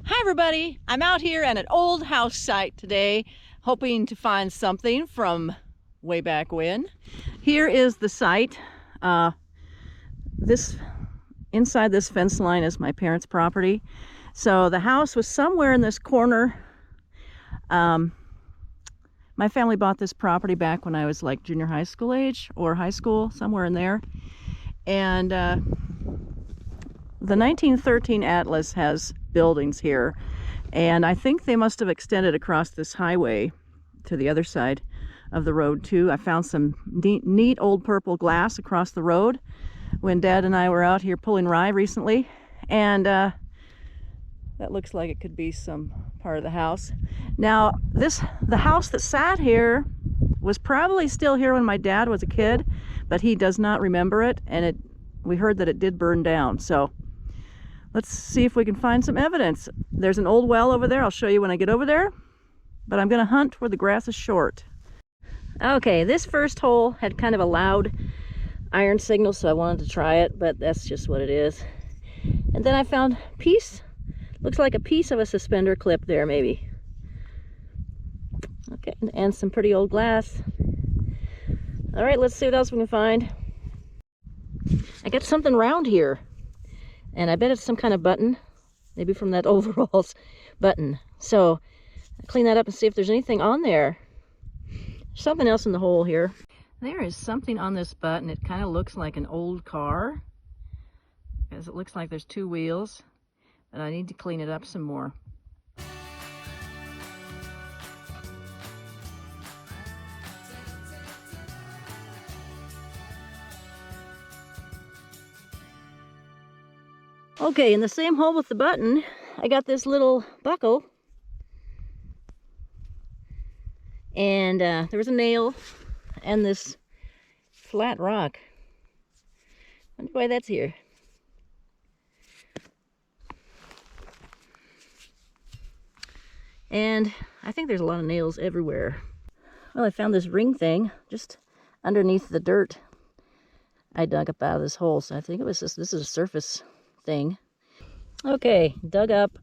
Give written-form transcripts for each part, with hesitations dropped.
Hi everybody, I'm out here at an old house site today, hoping to find something from way back when. Here is the site. Inside this fence line is my parents' property. So the house was somewhere in this corner. My family bought this property back when I was like junior high school age, or high school, somewhere in there. And the 1913 Atlas has buildings here, and I think they must have extended across this highway to the other side of the road too. I found some neat old purple glass across the road when Dad and I were out here pulling rye recently, and that looks like it could be some part of the house. Now the house that sat here was probably still here when my dad was a kid, but he does not remember it, and we heard that it did burn down. So let's see if we can find some evidence. There's an old well over there. I'll show you when I get over there, but I'm gonna hunt where the grass is short. Okay, this first hole had kind of a loud iron signal, so I wanted to try it, but that's just what it is. And then I found a piece, looks like a piece of a suspender clip there maybe. Okay, and some pretty old glass. All right, let's see what else we can find. I got something round here, and I bet it's some kind of button, maybe from that overalls button. So I'll clean that up and see if there's anything on there. Something else in the hole here. There is something on this button. It kind of looks like an old car, because it looks like there's two wheels, but I need to clean it up some more. Okay, in the same hole with the button, I got this little buckle, and there was a nail and this flat rock. Wonder why that's here. And I think there's a lot of nails everywhere. Well, I found this ring thing just underneath the dirt I dug up out of this hole, so I think it was this is a surface thing. Okay, dug up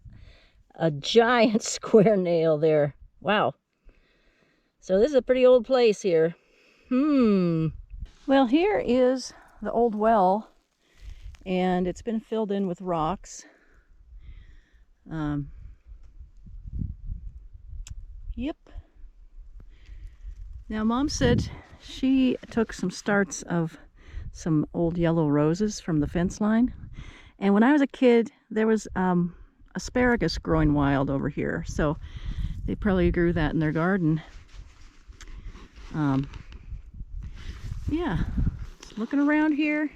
a giant square nail there. Wow. So this is a pretty old place here. Well, here is the old well, and it's been filled in with rocks. Yep. Now, Mom said she took some starts of some old yellow roses from the fence line. And when I was a kid, there was asparagus growing wild over here. So they probably grew that in their garden. Yeah, just looking around here.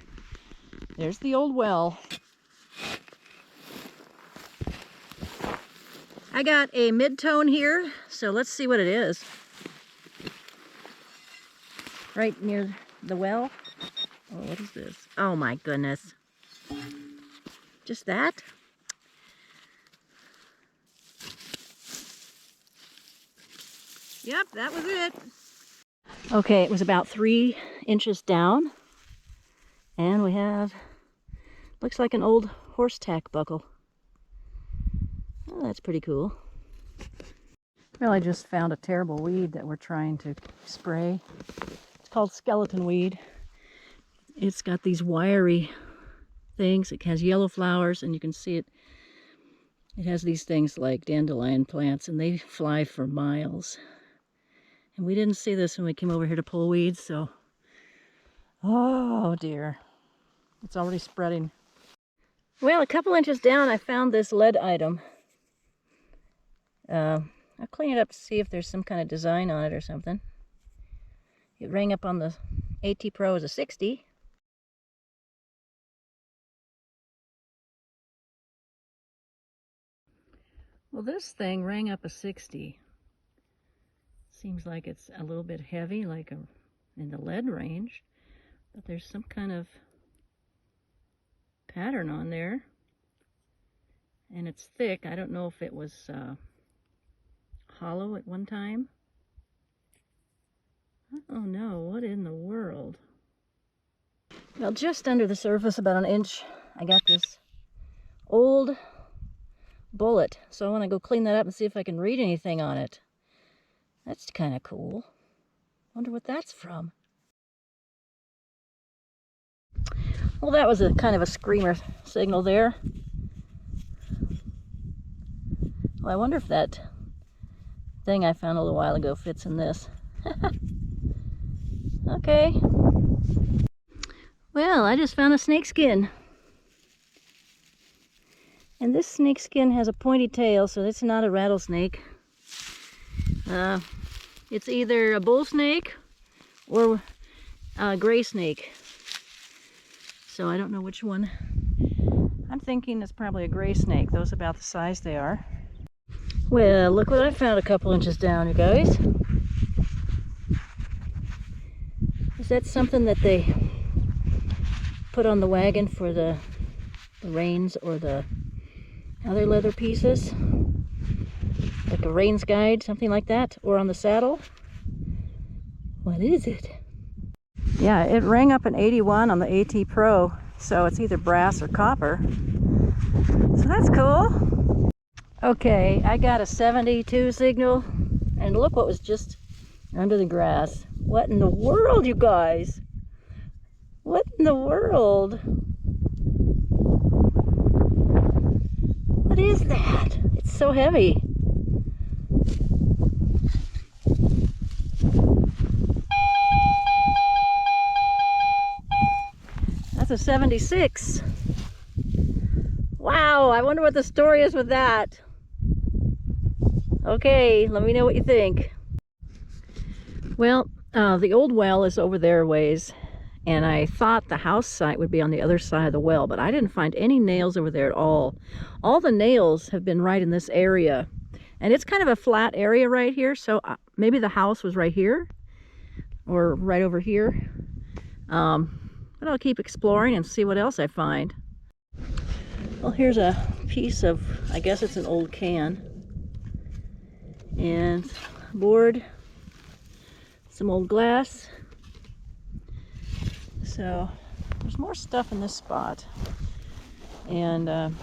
There's the old well. I got a mid-tone here, so let's see what it is. Right near the well. Oh, what is this? Oh my goodness. Just that? Yep, that was it. Okay, it was about 3 inches down. And we have, looks like an old horse tack buckle. Oh, that's pretty cool. Well, I just found a terrible weed that we're trying to spray. It's called skeleton weed. It's got these wiry things. It has yellow flowers, and you can see it. It has these things like dandelion plants, and they fly for miles. And we didn't see this when we came over here to pull weeds, so oh dear, it's already spreading. Well, a couple inches down, I found this lead item. I'll clean it up to see if there's some kind of design on it or something. It rang up on the AT Pro as a 60. Well, this thing rang up a 60. Seems like it's a little bit heavy, like in the lead range, but there's some kind of pattern on there, and it's thick. I don't know if it was hollow at one time. Oh no, what in the world? Well, just under the surface, about an inch, I got this old bullet. So I want to go clean that up and see if I can read anything on it. That's kind of cool. Wonder what that's from. Well, that was a kind of a screamer signal there. Well, I wonder if that thing I found a little while ago fits in this. Okay. Well, I just found a snake skin. And this snake skin has a pointy tail, so it's not a rattlesnake. It's either a bull snake or a gray snake. So I don't know which one. I'm thinking it's probably a gray snake. Those are about the size they are. Well, look what I found a couple inches down, you guys. Is that something that they put on the wagon for the reins or the other leather pieces? Like a reins guide, something like that? Or on the saddle? What is it? Yeah, it rang up an 81 on the AT Pro, so it's either brass or copper. So that's cool. Okay, I got a 72 signal, and look what was just under the grass. What in the world, you guys? What in the world? What is that? It's so heavy. That's a 76. Wow, I wonder what the story is with that. Okay, let me know what you think. Well, the old well is over there a ways, and I thought the house site would be on the other side of the well, but I didn't find any nails over there at all. All the nails have been right in this area, and it's kind of a flat area right here, so maybe the house was right here or right over here. But I'll keep exploring and see what else I find. Well, here's a piece of, I guess it's an old can, and board, some old glass. So there's more stuff in this spot, and of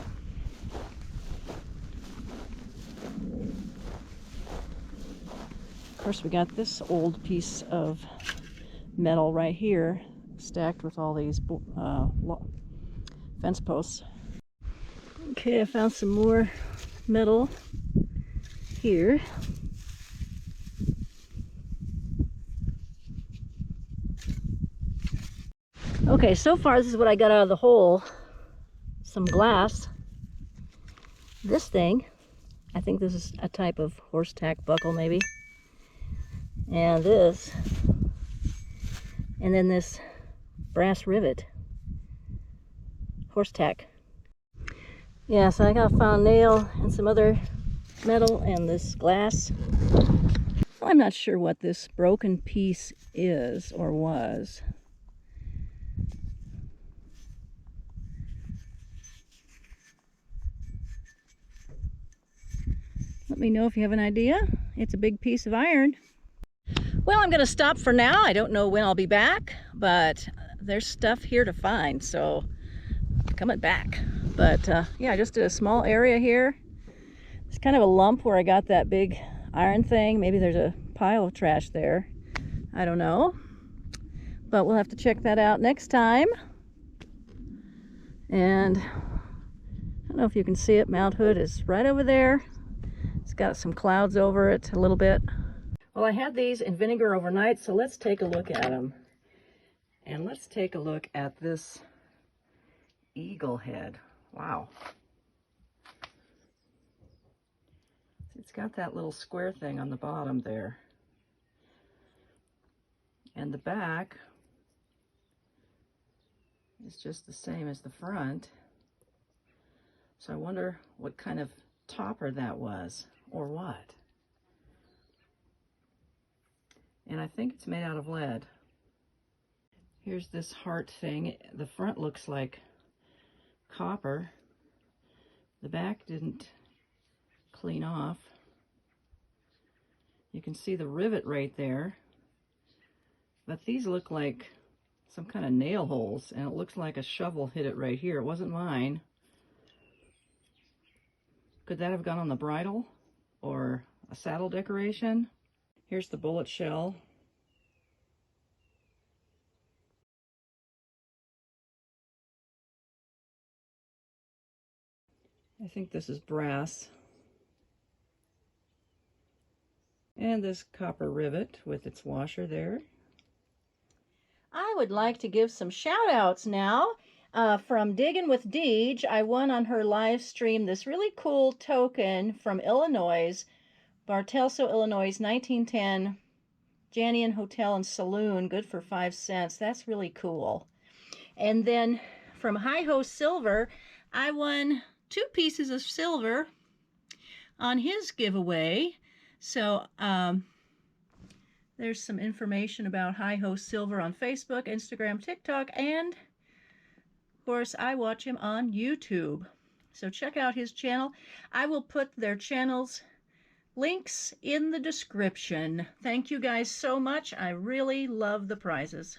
course we got this old piece of metal right here stacked with all these fence posts. Okay, I found some more metal here. Okay, so far this is what I got out of the hole. Some glass. This thing, I think this is a type of horse tack buckle maybe. And this. And then this brass rivet. Horse tack. Yeah, so I found a nail and some other metal and this glass. I'm not sure what this broken piece is or was. Let me know if you have an idea. It's a big piece of iron. Well, I'm going to stop for now. I don't know when I'll be back, but there's stuff here to find, so I'm coming back. But yeah, I just did a small area here. It's kind of a lump where I got that big iron thing. Maybe there's a pile of trash there. I don't know. But we'll have to check that out next time. And I don't know if you can see it. Mount Hood is right over there. It's got some clouds over it a little bit. Well, I had these in vinegar overnight, so let's take a look at them. And let's take a look at this eagle head. Wow. It's got that little square thing on the bottom there. And the back is just the same as the front. So I wonder what kind of topper that was, or what. And I think it's made out of lead. Here's this heart thing. The front looks like copper. The back didn't clean off. You can see the rivet right there. But these look like some kind of nail holes, and it looks like a shovel hit it right here. It wasn't mine. Could that have gone on the bridle or a saddle decoration? Here's the bullet shell. I think this is brass. And this copper rivet with its washer there. I would like to give some shout outs now. From Diggin' with Deej, I won on her live stream this really cool token from Illinois, Bartelso, Illinois, 1910, Janian Hotel and Saloon, good for 5 cents. That's really cool. And then from Hi-Ho Silver, I won 2 pieces of silver on his giveaway. So there's some information about Hi-Ho Silver on Facebook, Instagram, TikTok, and of course I watch him on YouTube. So check out his channel. I will put their channels links in the description. Thank you guys so much. I really love the prizes.